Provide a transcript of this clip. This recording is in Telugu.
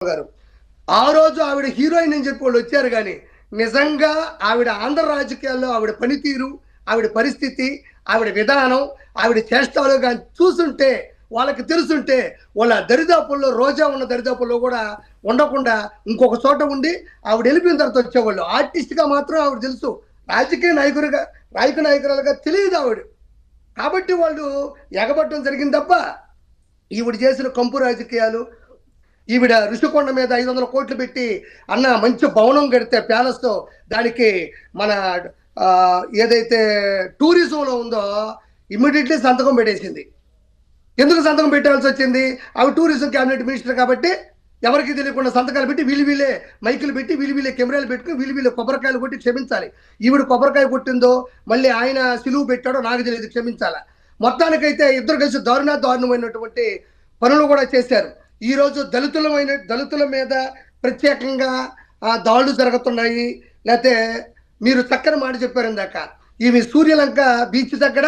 గారు ఆ రోజు ఆవిడ హీరోయిన్ అని చెప్పి వాళ్ళు వచ్చారు కానీ నిజంగా ఆవిడ ఆంధ్ర రాజకీయాల్లో ఆవిడ పనితీరు, ఆవిడ పరిస్థితి, ఆవిడ విధానం, ఆవిడ చేష్టాలు కానీ చూస్తుంటే వాళ్ళకి తెలుసుంటే వాళ్ళ దరిదాపుల్లో రోజా ఉన్న దరిదాపుల్లో కూడా ఉండకుండా ఇంకొక చోట ఉండి ఆవిడ వెళ్ళిపోయిన తర్వాత వచ్చేవాళ్ళు. ఆర్టిస్ట్గా మాత్రం ఆవిడ తెలుసు, రాజకీయ నాయకురాలుగా తెలియదు ఆవిడ. కాబట్టి వాళ్ళు ఎగబట్టడం జరిగింది తప్ప ఈవిడ చేసిన కంపు రాజకీయాలు, ఈవిడ ఋషికొండ మీద 500 కోట్లు పెట్టి అన్న మంచి భవనం కడితే ప్యాలెస్తో దానికి మన ఏదైతే టూరిజంలో ఉందో ఇమ్మీడియట్లీ సంతకం పెట్టేసింది. ఎందుకు సంతకం పెట్టాల్సి వచ్చింది? అవి టూరిజం క్యాబినెట్ మినిస్టర్ కాబట్టి ఎవరికి తెలియకుండా సంతకాలు పెట్టి వీళ్ళే మైకులు పెట్టి వీళ్ళే కెమెరాలు పెట్టుకుని వీళ్ళే కొబ్బరికాయలు కొట్టి క్షమించాలి. ఈవిడ కొబ్బరికాయ కొట్టిందో మళ్ళీ ఆయన సిలువు పెట్టాడో నాకు తెలియదు, క్షమించాలా. మొత్తానికైతే ఇద్దరు కలిసి దారుణమైనటువంటి పనులు కూడా చేశారు. ఈరోజు దళితుల మీద ప్రత్యేకంగా దాడులు జరుగుతున్నాయి. లేకపోతే మీరు చక్కని మాట చెప్పారు ఇందాక, ఈమె సూర్యలంక బీచ్ దగ్గర